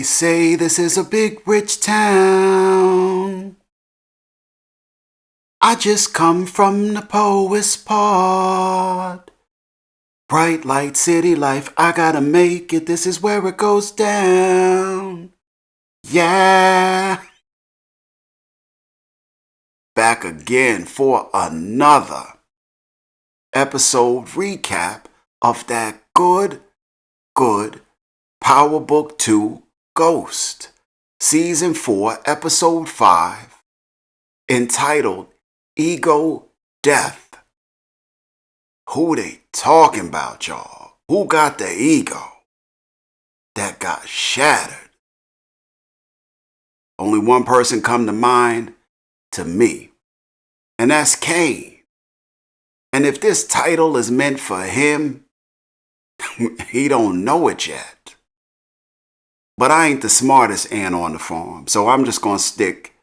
They say this is a big rich town. I just come from the poet's part. Bright light city life, I gotta make it, this is where it goes down. Yeah. Back again for another episode recap of that good Power Book 2 Ghost, Season 4, Episode 5, entitled Ego Death. Who they talking about, y'all? Who got the ego that got shattered? Only one person come to mind to me, and that's Kane. And if this title is meant for him, he don't know it yet. But I ain't the smartest ant on the farm, so I'm just gonna stick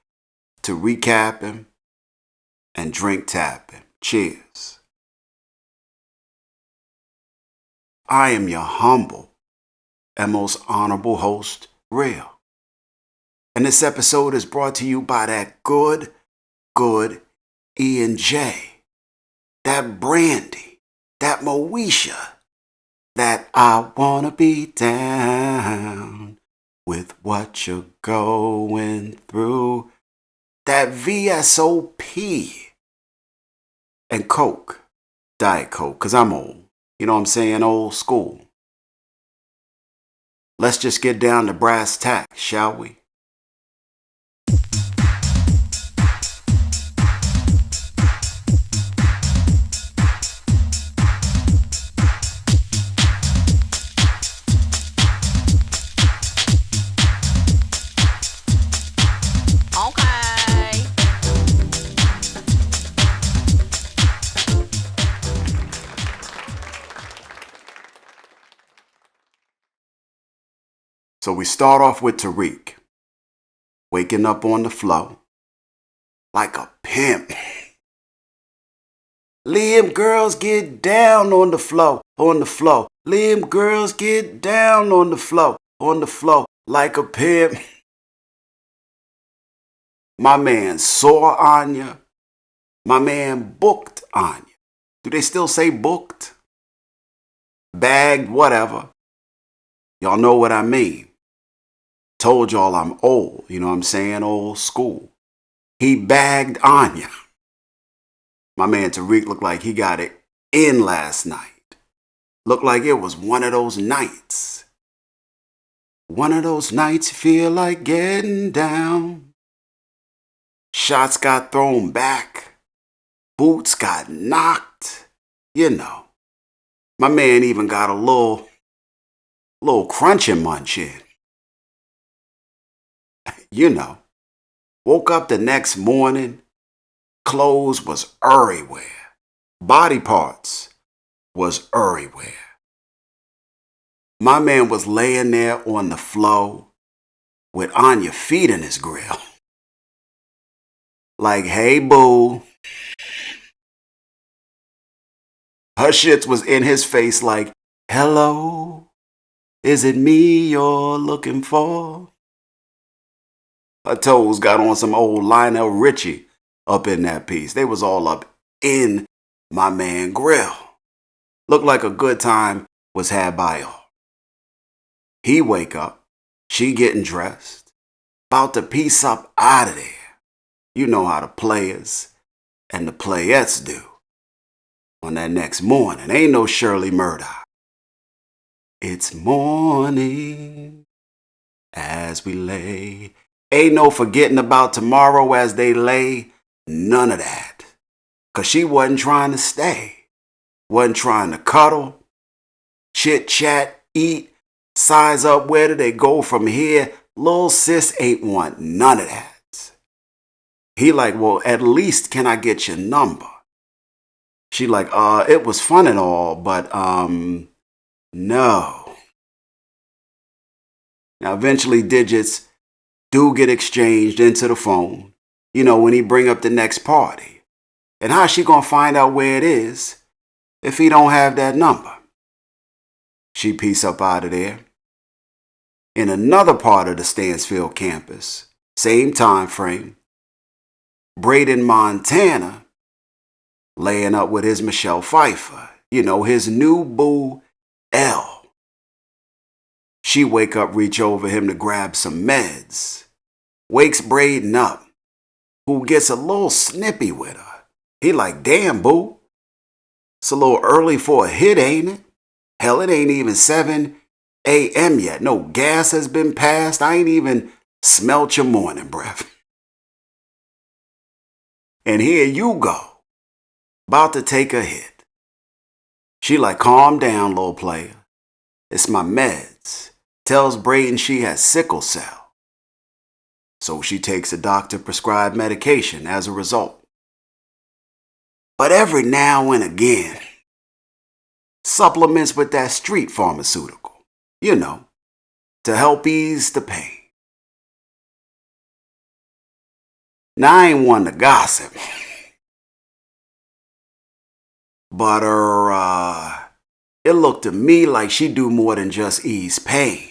to recapping and drink tapping. Cheers. I am your humble and most honorable host, Real. And this episode is brought to you by that good E&J, that Brandy, that Moesha, that I wanna be down with what you're going through, that VSOP, and Coke, Diet Coke, because I'm old. You know what I'm saying? Old school. Let's just get down to brass tacks, shall we? So we start off with Tariq, waking up on the floor like a pimp. Liam girls get down on the floor, Liam girls get down on the floor, like a pimp. My man saw Anya. My man booked Anya. Do they still say booked? Bagged, whatever. Y'all know what I mean. Told y'all I'm old, you know what I'm saying? Old school. He bagged Anya. My man Tariq looked like he got it in last night. Looked like it was one of those nights. One of those nights you feel like getting down. Shots got thrown back. Boots got knocked. You know. My man even got a little crunching munch in. You know, woke up the next morning, clothes was everywhere. Body parts was everywhere. My man was laying there on the floor with Anya feet in his grill. Like, hey, boo. Her shits was in his face like, hello, is it me you're looking for? Her toes got on some old Lionel Richie up in that piece. They was all up in my man grill. Looked like a good time was had by all. He wake up, she getting dressed, about to piece up out of there. You know how the players and the playettes do. On that next morning, ain't no Shirley Murdoch. It's morning as we lay. Ain't no forgetting about tomorrow as they lay. None of that. Cause she wasn't trying to stay. Wasn't trying to cuddle, chit chat, eat, size up, where do they go from here? Lil' sis ain't want none of that. He like, well, at least can I get your number? She like, it was fun and all, but no. Now eventually digits do get exchanged into the phone, you know, when he bring up the next party. And how's she gonna find out where it is if he don't have that number? She piece up out of there. In another part of the Stansfield campus, same time frame, Brayden, Montana, laying up with his Michelle Pfeiffer, his new boo, L. She wake up, reach over him to grab some meds. Wakes Brayden up, who gets a little snippy with her. He like, damn, boo. It's a little early for a hit, ain't it? Hell, it ain't even 7 a.m. yet. No gas has been passed. I ain't even smelt your morning breath. And here you go, about to take a hit. She like, calm down, little player. It's my meds. Tells Brayden she has sickle cell. So she takes a doctor-prescribed medication as a result. But every now and again, supplements with that street pharmaceutical, to help ease the pain. Now, I ain't one to gossip, but it looked to me like she do more than just ease pain.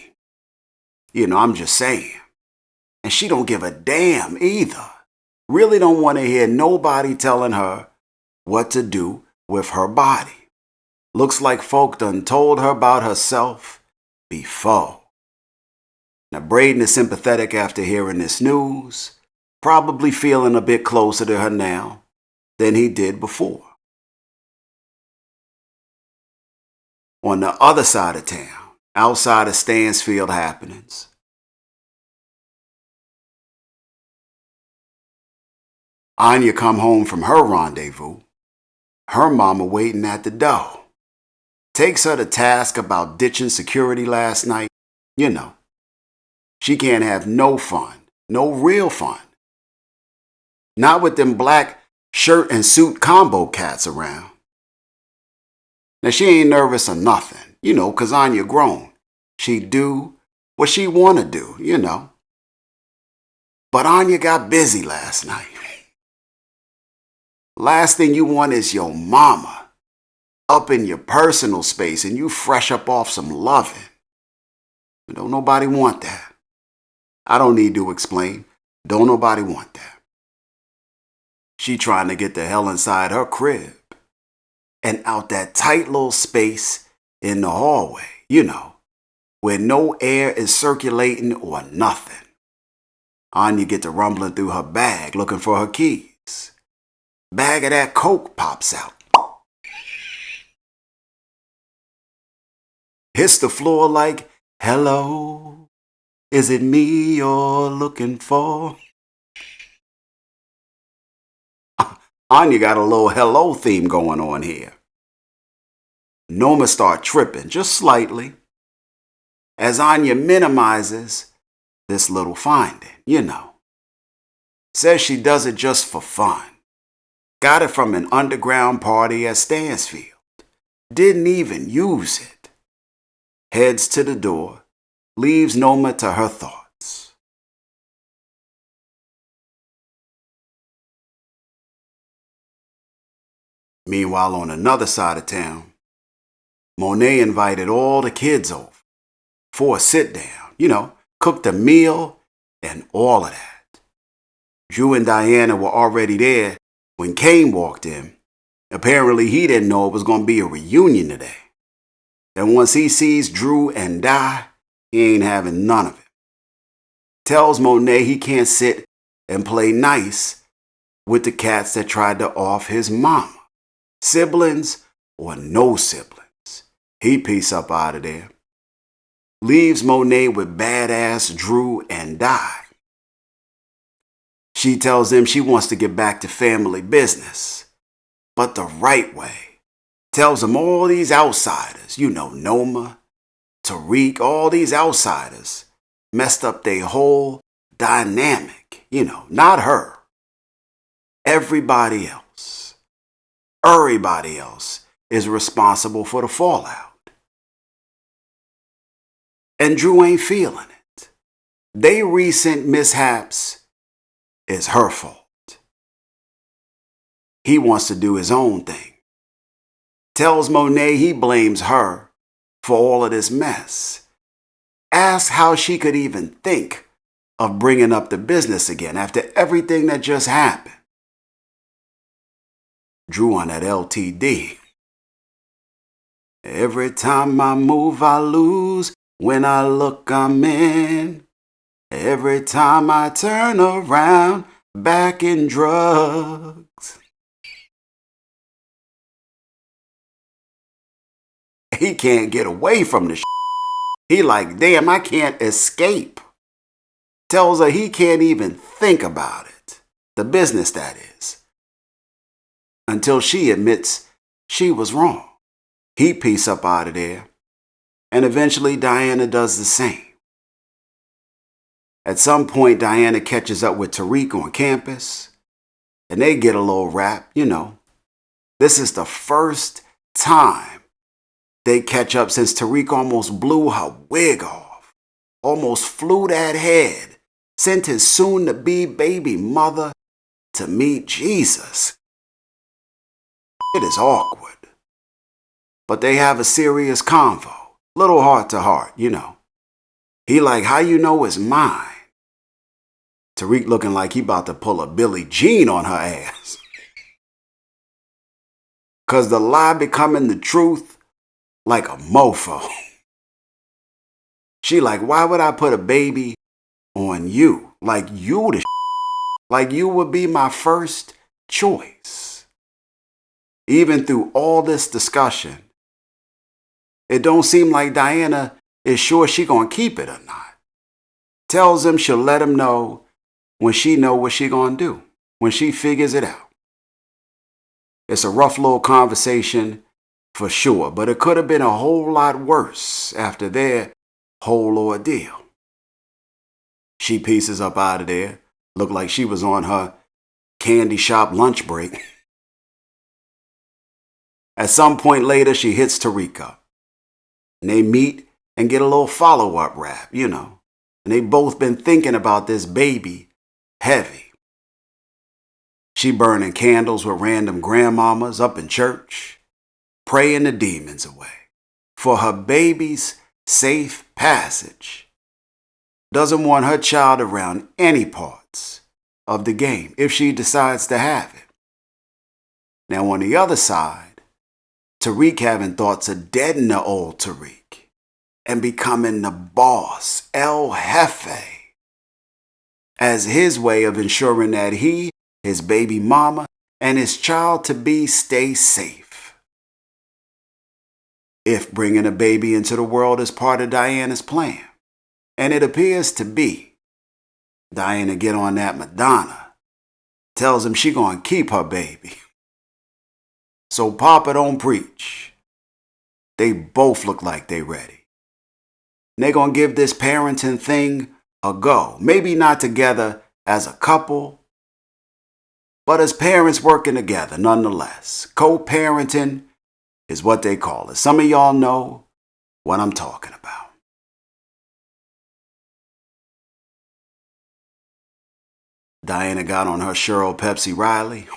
I'm just saying. And she don't give a damn either. Really don't want to hear nobody telling her what to do with her body. Looks like folk done told her about herself before. Now, Brayden is sympathetic after hearing this news, probably feeling a bit closer to her now than he did before. On the other side of town, outside of Stansfield happenings, Anya come home from her rendezvous. Her mama waiting at the door. Takes her to task about ditching security last night. She can't have no fun, no real fun. Not with them black shirt and suit combo cats around. Now she ain't nervous or nothing, 'cause Anya grown. She do what she wanna do, But Anya got busy last night. Last thing you want is your mama up in your personal space and you fresh up off some loving. Don't nobody want that. I don't need to explain. Don't nobody want that. She trying to get the hell inside her crib and out that tight little space in the hallway, where no air is circulating or nothing. Anya get to rumbling through her bag looking for her keys. Bag of that coke pops out. Hits the floor like, hello, is it me you're looking for? Anya got a little hello theme going on here. Noma start tripping just slightly as Anya minimizes this little finding, Says she does it just for fun. Got it from an underground party at Stansfield. Didn't even use it. Heads to the door, leaves Noma to her thoughts. Meanwhile, on another side of town, Monet invited all the kids over for a sit down, cooked a meal and all of that. Drew and Diana were already there when Kane walked in. Apparently he didn't know it was going to be a reunion today. And once he sees Drew and Di, he ain't having none of it. Tells Monet he can't sit and play nice with the cats that tried to off his mama. Siblings or no siblings. He peace up out of there. Leaves Monet with badass Drew and Di. She tells him she wants to get back to family business, but the right way. Tells him all these outsiders, Noma, Tariq, all these outsiders messed up their whole dynamic, not her. Everybody else is responsible for the fallout. And Drew ain't feeling it. They recent mishaps is her fault. He wants to do his own thing. Tells Monet he blames her for all of this mess. Asks how she could even think of bringing up the business again after everything that just happened. Drew on that LTD. Every time I move, I lose. When I look, I'm in. Every time I turn around, back in drugs. He can't get away from the shit. He like, damn, I can't escape. Tells her he can't even think about it. The business, that is. Until she admits she was wrong. He peace up out of there. And eventually Diana does the same. At some point, Diana catches up with Tariq on campus. And they get a little rap, you know. This is the first time they catch up since Tariq almost blew her wig off. Almost flew that head. Sent his soon-to-be baby mother to meet Jesus. It is awkward. But they have a serious convo. Little heart to heart, you know. He like, how you know it's mine? Tariq looking like he about to pull a Billie Jean on her ass. Cause the lie becoming the truth like a mofo. She like, why would I put a baby on you? Like you the like you would be my first choice. Even through all this discussion, it don't seem like Diana is sure she gonna keep it or not. Tells him she'll let him know when she know what she gonna do, when she figures it out. It's a rough little conversation for sure, but it could have been a whole lot worse after their whole ordeal. She pieces up out of there, looked like she was on her candy shop lunch break. At some point later, she hits Tariq up. And they meet and get a little follow-up rap, you know. And they both been thinking about this baby heavy. She burning candles with random grandmamas up in church, praying the demons away for her baby's safe passage. Doesn't want her child around any parts of the game if she decides to have it. Now on the other side, Tariq having thoughts of deadening the old Tariq and becoming the boss, El Jefe, as his way of ensuring that he, his baby mama, and his child-to-be stay safe. If bringing a baby into the world is part of Diana's plan, and it appears to be, Diana get on that Madonna, tells him she gonna keep her baby. So Papa don't preach. They both look like they ready. And they gonna give this parenting thing a go. Maybe not together as a couple, but as parents working together nonetheless. Co-parenting is what they call it. Some of y'all know what I'm talking about. Diana got on her Cheryl Pepsi Riley.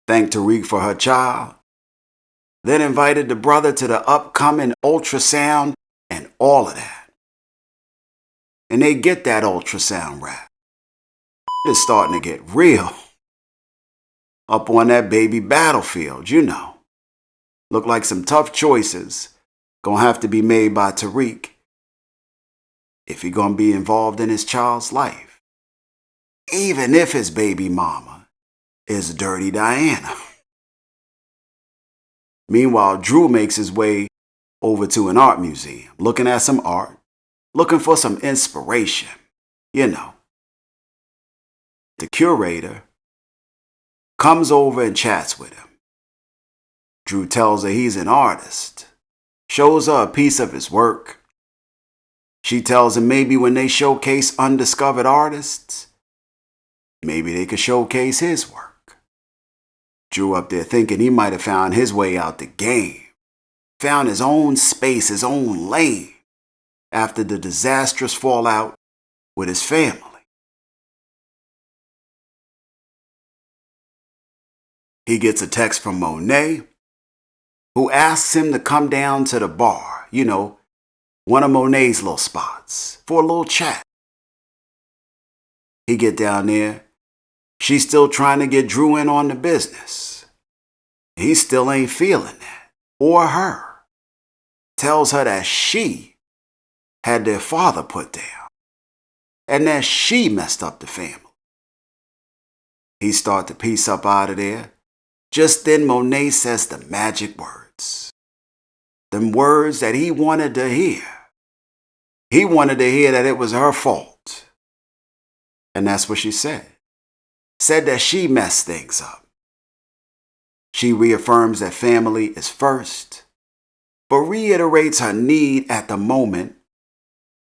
Thanked Tariq for her child. Then invited the brother to the upcoming ultrasound and all of that. And they get that ultrasound rap. It's starting to get real. Up on that baby battlefield, you know. Look like some tough choices gonna have to be made by Tariq if he gonna be involved in his child's life. Even if his baby mama is Dirty Diana. Meanwhile, Drew makes his way over to an art museum, looking at some art, looking for some inspiration, you know. The curator comes over and chats with him. Drew tells her he's an artist, shows her a piece of his work. She tells him maybe when they showcase undiscovered artists, maybe they could showcase his work. Drew up there thinking he might have found his way out the game, found his own space, his own lane, after the disastrous fallout with his family. He gets a text from Monet, who asks him to come down to the bar, you know, one of Monet's little spots, for a little chat. He get down there. She's still trying to get Drew in on the business. He still ain't feeling that, or her. Tells her that she had their father put down, and that she messed up the family. He start to piece up out of there. Just then Monet says the magic words. Them words that he wanted to hear. He wanted to hear that it was her fault. And that's what she said. Said that she messed things up. She reaffirms that family is first, but reiterates her need at the moment,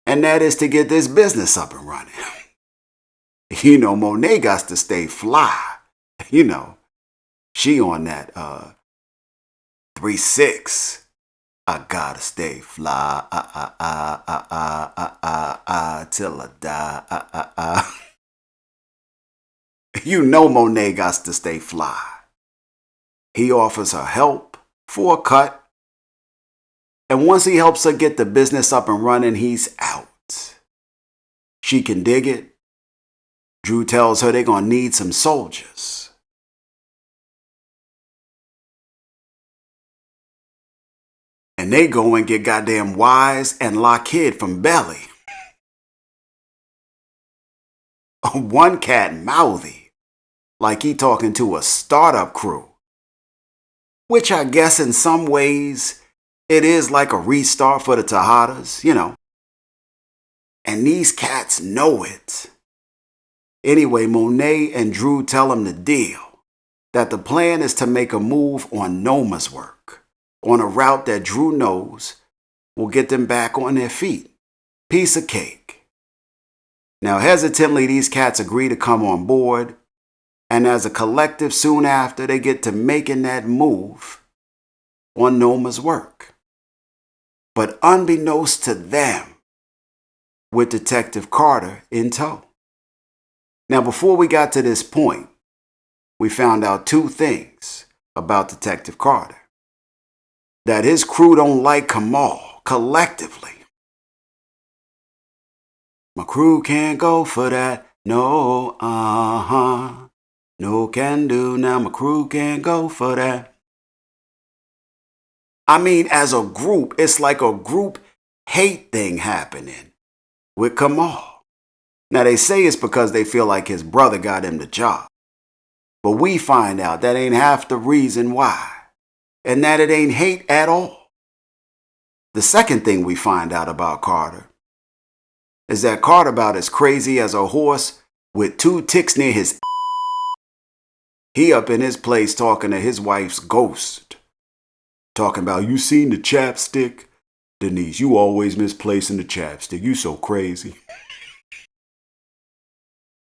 and that is to get this business up and running. You know, Monet got to stay fly. You know, she on that 3-6. I gotta stay fly, till I die, You know Monet got to stay fly. He offers her help for a cut, and once he helps her get the business up and running, he's out. She can dig it. Drew tells her they're gonna need some soldiers. And they go and get goddamn Wise and Lockheed from Belly. One cat mouthy, like he talking to a startup crew. Which I guess in some ways, it is like a restart for the Tejadas, you know. And these cats know it. Anyway, Monet and Drew tell him the deal. That the plan is to make a move on Noma's work. On a route that Drew knows will get them back on their feet. Piece of cake. Now, hesitantly, these cats agree to come on board, and as a collective, soon after, they get to making that move on Noma's work. But unbeknownst to them, with Detective Carter in tow. Now, before we got to this point, we found out two things about Detective Carter. That his crew don't like Kamal collectively. My crew can't go for that. No, no can do now. My crew can't go for that. I mean, as a group, it's like a group hate thing happening with Kamal. Now, they say it's because they feel like his brother got him the job. But we find out that ain't half the reason why. And that it ain't hate at all. The second thing we find out about Carter is that Carter about as crazy as a horse with two ticks near his. He up in his place talking to his wife's ghost. Talking about, you seen the chapstick? Denise, you always misplacing the chapstick. You so crazy.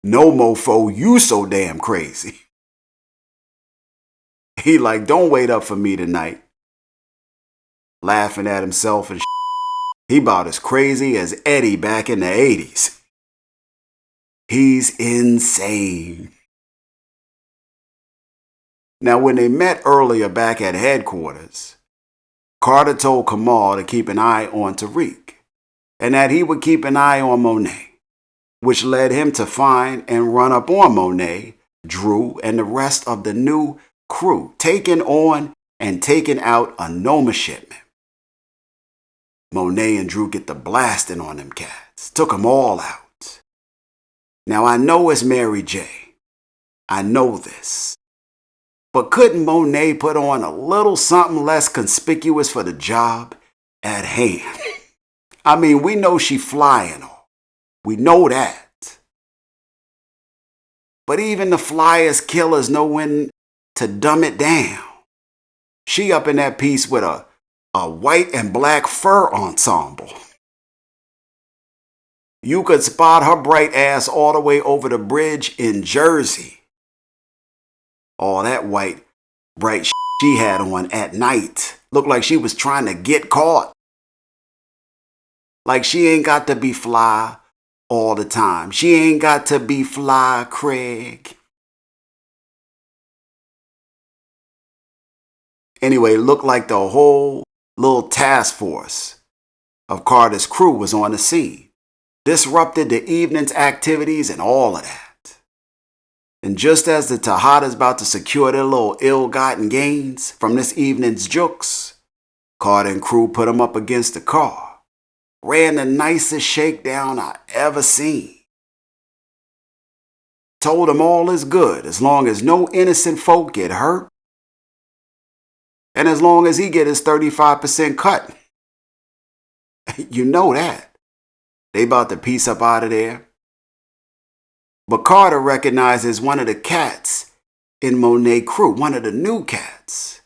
No mofo, you so damn crazy. He like, don't wait up for me tonight. Laughing at himself and He about as crazy as Eddie back in the 80s. He's insane. Now, when they met earlier back at headquarters, Carter told Kamal to keep an eye on Tariq, and that he would keep an eye on Monet, which led him to find and run up on Monet, Drew, and the rest of the new crew, taking on and taking out a Noma shipment. Monet and Drew get the blasting on them cats, took them all out. Now, I know it's Mary J. I know this. But couldn't Monet put on a little something less conspicuous for the job at hand? I mean, we know she flying all. We know that. But even the flyest killers know when to dumb it down. She up in that piece with a white and black fur ensemble. You could spot her bright ass all the way over the bridge in Jersey. All that white, bright she had on at night. Looked like she was trying to get caught. Like she ain't got to be fly all the time. She ain't got to be fly, Craig. Anyway, looked like the whole little task force of Carter's crew was on the scene, disrupted the evening's activities and all of that. And just as the Tejada's about to secure their little ill-gotten gains from this evening's jokes, Carter and crew put him up against the car, ran the nicest shakedown I ever seen. Told him all is good as long as no innocent folk get hurt and as long as he get his 35% cut. You know that. They about to piece up out of there. But Carter recognizes one of the cats in Monet crew, one of the new cats,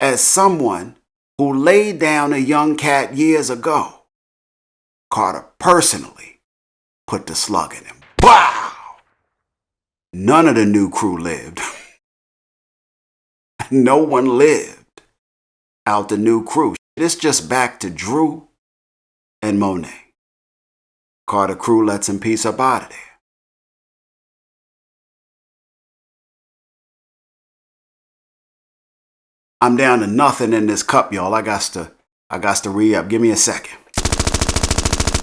as someone who laid down a young cat years ago. Carter personally put the slug in him. Wow! None of the new crew lived. No one lived out the new crew. It's just back to Drew and Monet. Carter crew lets him piece up out of there. I'm down to nothing in this cup, y'all. I got to re-up. Give me a second.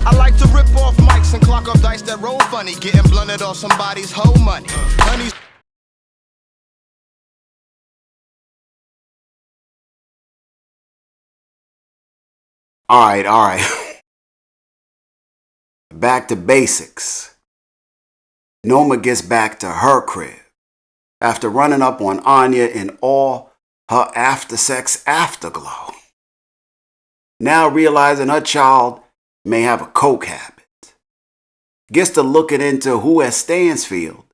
I like to rip off mics and clock up dice that roll funny, getting blunted off somebody's whole money. Honey's All right. Back to basics. Noma gets back to her crib after running up on Anya in all her after-sex afterglow. Now realizing her child may have a coke habit. Gets to looking into who at Stansfield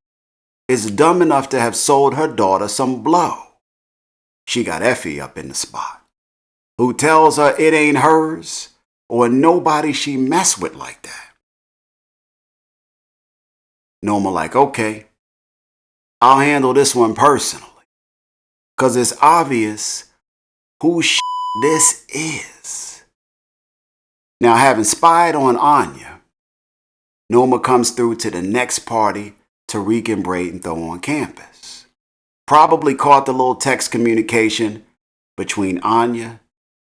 is dumb enough to have sold her daughter some blow. She got Effie up in the spot, who tells her it ain't hers or nobody she mess with like that. Noma like, okay, I'll handle this one personally, cause it's obvious who this is. Now, having spied on Anya, Noma comes through to the next party Tariq and Braden throw on campus. Probably caught the little text communication between Anya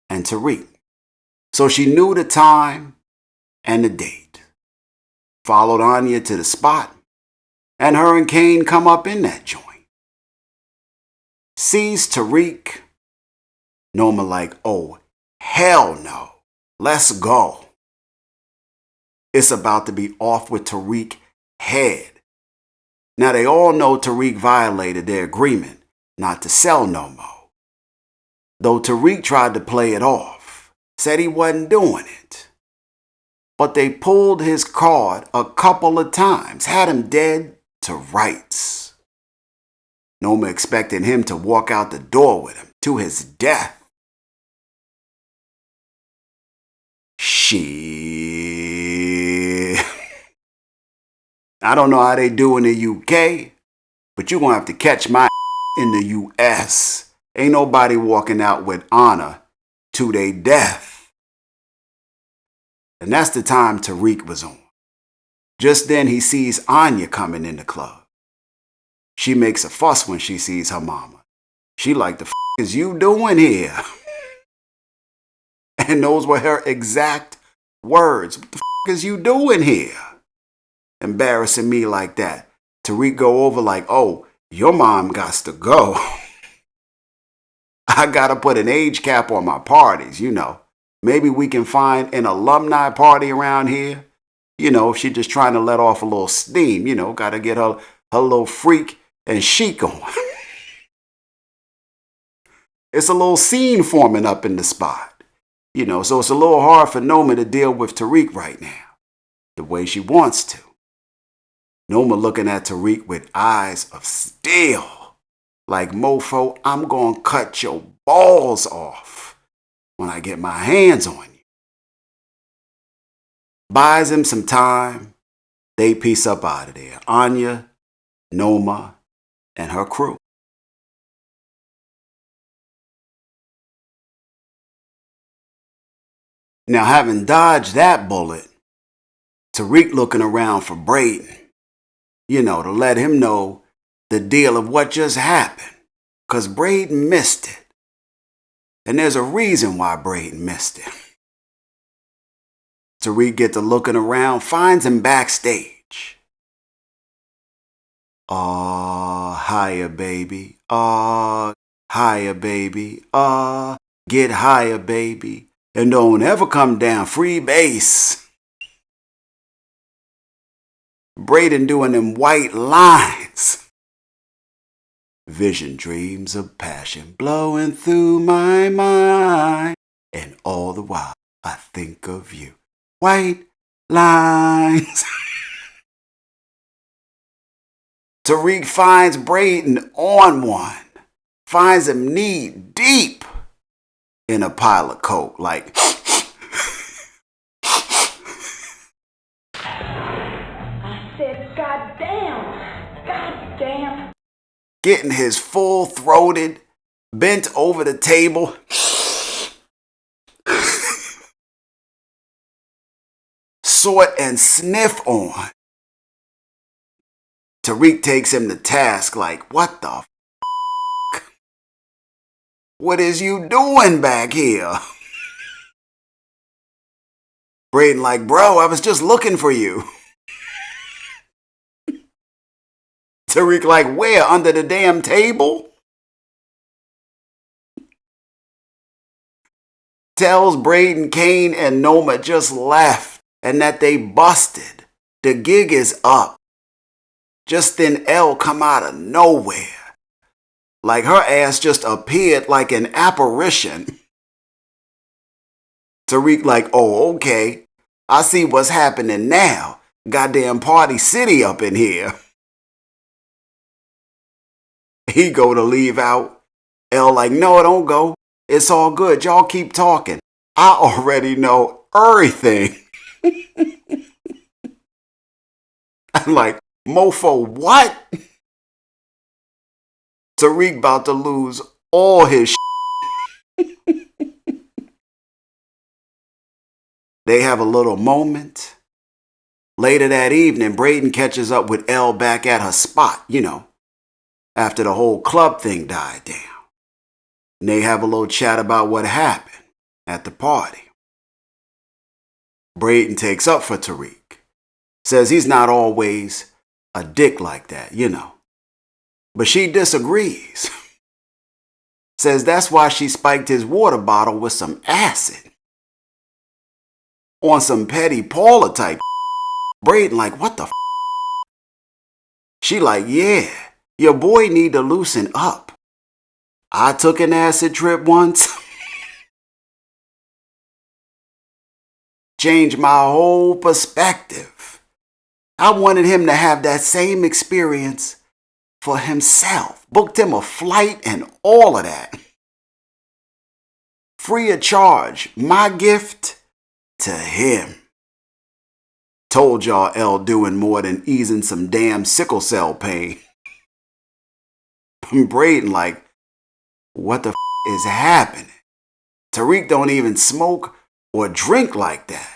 and Tariq. So she knew the time and the date. Followed Anya to the spot, and her and Kane come up in that joint. Sees Tariq. Noma like, oh, hell no. Let's go. It's about to be off with Tariq head. Now they all know Tariq violated their agreement not to sell no more. Though Tariq tried to play it off, said he wasn't doing it. But they pulled his card a couple of times, had him dead to rights. Noma expecting him to walk out the door with him to his death. Shit. I don't know how they do in the UK, but you're going to have to catch my in the US. Ain't nobody walking out with honor to their death. And that's the time Tariq was on. Just then he sees Anya coming in the club. She makes a fuss when she sees her mama. She like, the f*** is you doing here? And those were her exact words. What the f*** is you doing here? Embarrassing me like that. Tariq go over like, oh, your mom gots to go. I gotta put an age cap on my parties, you know. Maybe we can find an alumni party around here. You know, if she just trying to let off a little steam, you know, gotta get her little freak and chic on. It's a little scene forming up in the spot. You know, so it's a little hard for Noma to deal with Tariq right now, the way she wants to. Noma looking at Tariq with eyes of steel. Like, mofo, I'm gonna cut your balls off when I get my hands on you. Buys him some time. They piece up out of there. Anya, Noma, and her crew. Now, having dodged that bullet, Tariq looking around for Brayden, you know, to let him know the deal of what just happened, because Brayden missed it. And there's a reason why Brayden missed it. Tariq gets to looking around, finds him backstage. Higher, baby. Higher, baby. Get higher, baby. And don't ever come down. Free base. Brayden doing them white lines. Vision, dreams of passion blowing through my mind. And all the while I think of you. White lines. Tariq finds Brayden on one. Finds him knee deep in a pile of coke. Like, I said, goddamn. Getting his full-throated, bent over the table. Sort and sniff on. Tariq takes him to task like, what the f***? What is you doing back here? Brayden like, bro, I was just looking for you. Tariq like, where? Under the damn table? Tells Brayden Kane and Noma just left and that they busted. The gig is up. Just then L come out of nowhere. Like her ass just appeared like an apparition. Tariq like, oh, okay. I see what's happening now. Goddamn Party City up in here. He go to leave out. L like, no, don't go. It's all good. Y'all keep talking. I already know everything. I'm like, mofo, what? Tariq about to lose all his shit. They have a little moment. Later that evening, Brayden catches up with Elle back at her spot, after the whole club thing died down. And they have a little chat about what happened at the party. Brayden takes up for Tariq. Says he's not always a dick like that, But she disagrees. Says that's why she spiked his water bottle with some acid. On some petty Paula type. Brayden like, what the f? She like, yeah, your boy need to loosen up. I took an acid trip once. Changed my whole perspective. I wanted him to have that same experience for himself. Booked him a flight and all of that. Free of charge. My gift to him. Told y'all L doing more than easing some damn sickle cell pain. Brayden like, what the f is happening? Tariq don't even smoke or drink like that.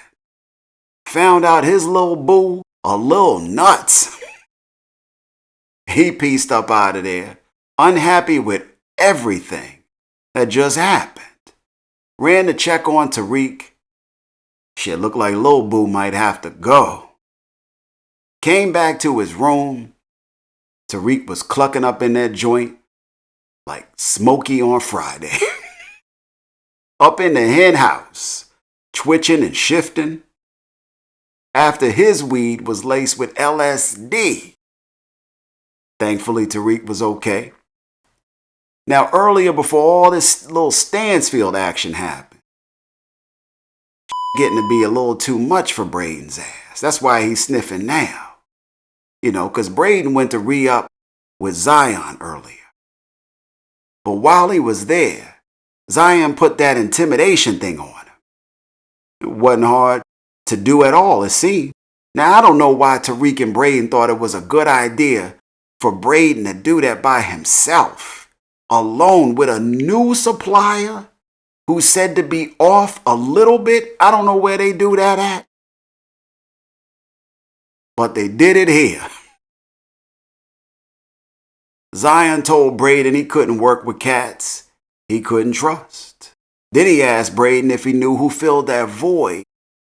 Found out his little boo a little nuts. He pieced up out of there, unhappy with everything that just happened. Ran to check on Tariq. Shit looked like Lil Boo might have to go. Came back to his room. Tariq was clucking up in that joint like Smokey on Friday. Up in the hen house, twitching and shifting. After his weed was laced with LSD. Thankfully, Tariq was okay. Now, earlier, before all this little Stansfield action happened, getting to be a little too much for Brayden's ass. That's why he's sniffing now. Because Brayden went to re-up with Zion earlier. But while he was there, Zion put that intimidation thing on him. It wasn't hard to do at all, it seemed. Now, I don't know why Tariq and Brayden thought it was a good idea for Brayden to do that by himself, alone with a new supplier who's said to be off a little bit. I don't know where they do that at. But they did it here. Zion told Brayden he couldn't work with cats he couldn't trust. Then he asked Brayden if he knew who filled that void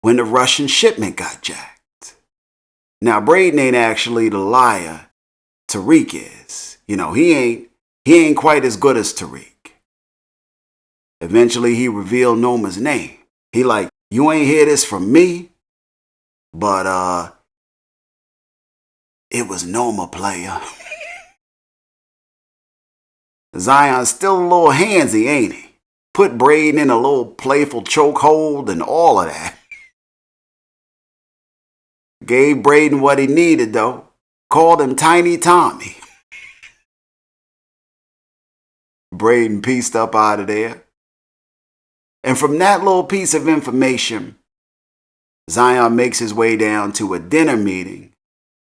when the Russian shipment got jacked. Now, Brayden ain't actually the liar Tariq is. You know, he ain't quite as good as Tariq. Eventually, he revealed Noma's name. He like, you ain't hear this from me, but, it was Noma, player. Zion's still a little handsy, ain't he? Put Brayden in a little playful chokehold and all of that. Gave Brayden what he needed, though. Called him Tiny Tommy. Brayden pieced up out of there. And from that little piece of information, Zion makes his way down to a dinner meeting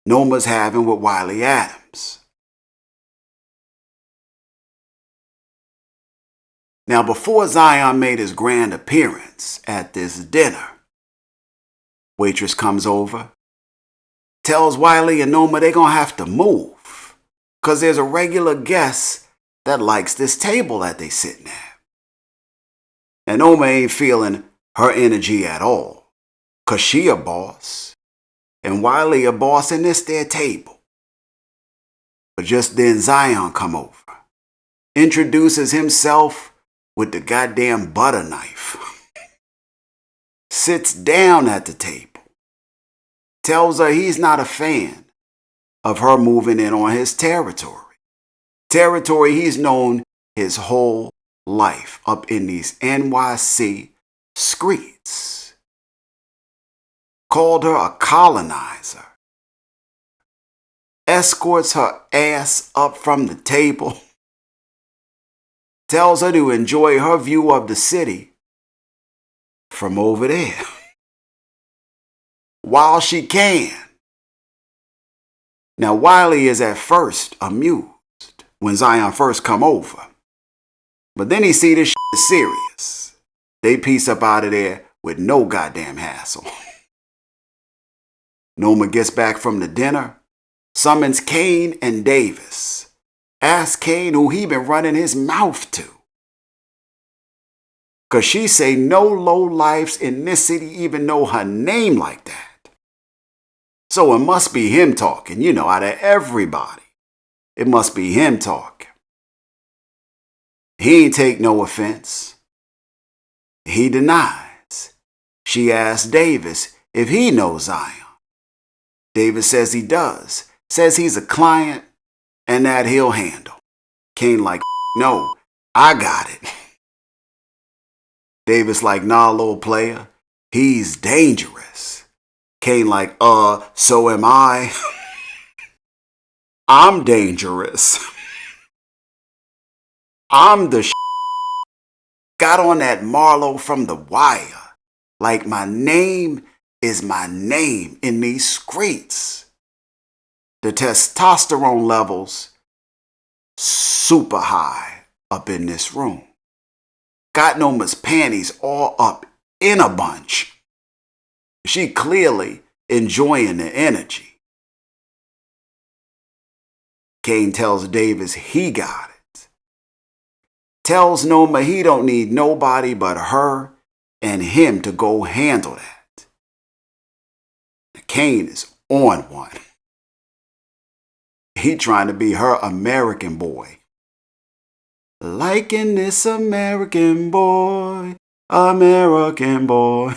Noma's having with Wiley Adams. Now, before Zion made his grand appearance at this dinner, waitress comes over, tells Wiley and Noma they're going to have to move because there's a regular guest that likes this table that they sitting at. And Noma ain't feeling her energy at all because she a boss and Wiley a boss in this their table. But just then Zion come over, introduces himself with the goddamn butter knife, sits down at the table, tells her he's not a fan of her moving in on his territory. Territory he's known his whole life up in these NYC streets. Called her a colonizer. Escorts her ass up from the table. Tells her to enjoy her view of the city from over there while she can. Now, Wiley is at first amused when Zion first come over. But then he see this shit is serious. They piece up out of there with no goddamn hassle. Noma gets back from the dinner, summons Kane and Davis. Asks Kane who he been running his mouth to. Cause she say no lowlifes in this city even know her name like that. So it must be him talking, you know, out of everybody. It must be him talking. He ain't take no offense. He denies. She asks Davis if he knows Zion. Davis says he does. Says he's a client and that he'll handle. Kane like, no, I got it. Davis like, nah, little player, he's dangerous. Kane like, so am I. I'm dangerous. I'm the got on that Marlowe from The Wire. Like my name is my name in these streets. The testosterone levels super high up in this room. Got Noma's panties all up in a bunch. She clearly enjoying the energy. Kane tells Davis he got it. Tells Noma he don't need nobody but her and him to go handle that. Kane is on one. He trying to be her American boy. Liking this American boy, American boy.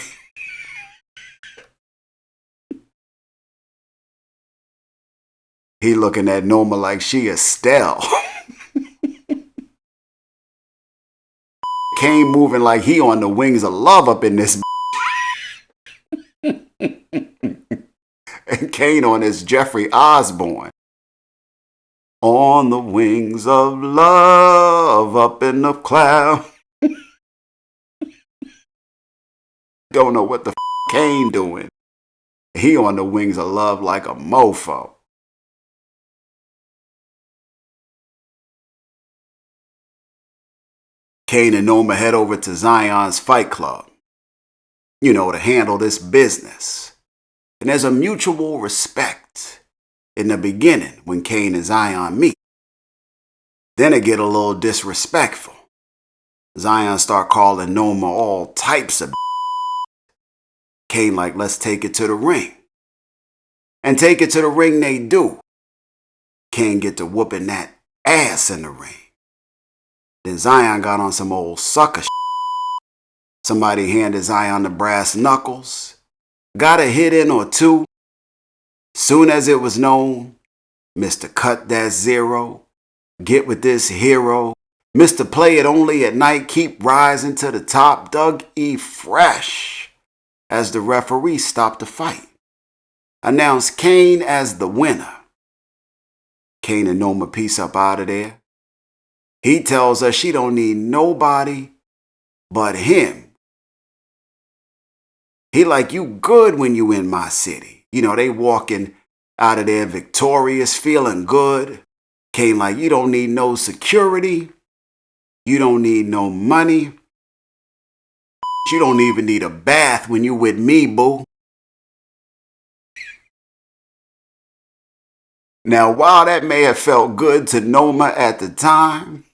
He looking at Noma like she Estelle. Kane moving like he on the wings of love up in this. And Kane on his Jeffrey Osborne. On the wings of love up in the cloud. Don't know what the Kane doing. He on the wings of love like a mofo. Kane and Noma head over to Zion's fight club, you know, to handle this business. And there's a mutual respect in the beginning when Kane and Zion meet. Then it get a little disrespectful. Zion start calling Noma all types of Kane like, let's take it to the ring. And take it to the ring they do. Kane get to whooping that ass in the ring. Then Zion got on some old sucker shit. Somebody handed Zion the brass knuckles. Got a hit in or two. Soon as it was known, Mr. Cut That Zero, get with this hero, Mr. Play It Only at Night, keep rising to the top, Doug E. Fresh, as the referee stopped the fight, announced Kane as the winner. Kane and Noma peace up out of there. He tells her she don't need nobody but him. He like, you good when you in my city. You know, they walking out of there victorious, feeling good. Kane like, you don't need no security. You don't need no money. You don't even need a bath when you with me, boo. Now, while that may have felt good to Noma at the time,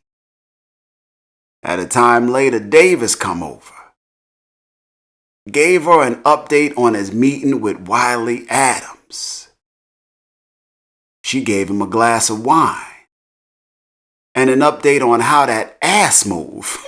at a time later, Davis come over. Gave her an update on his meeting with Wiley Adams. She gave him a glass of wine and an update on how that ass move.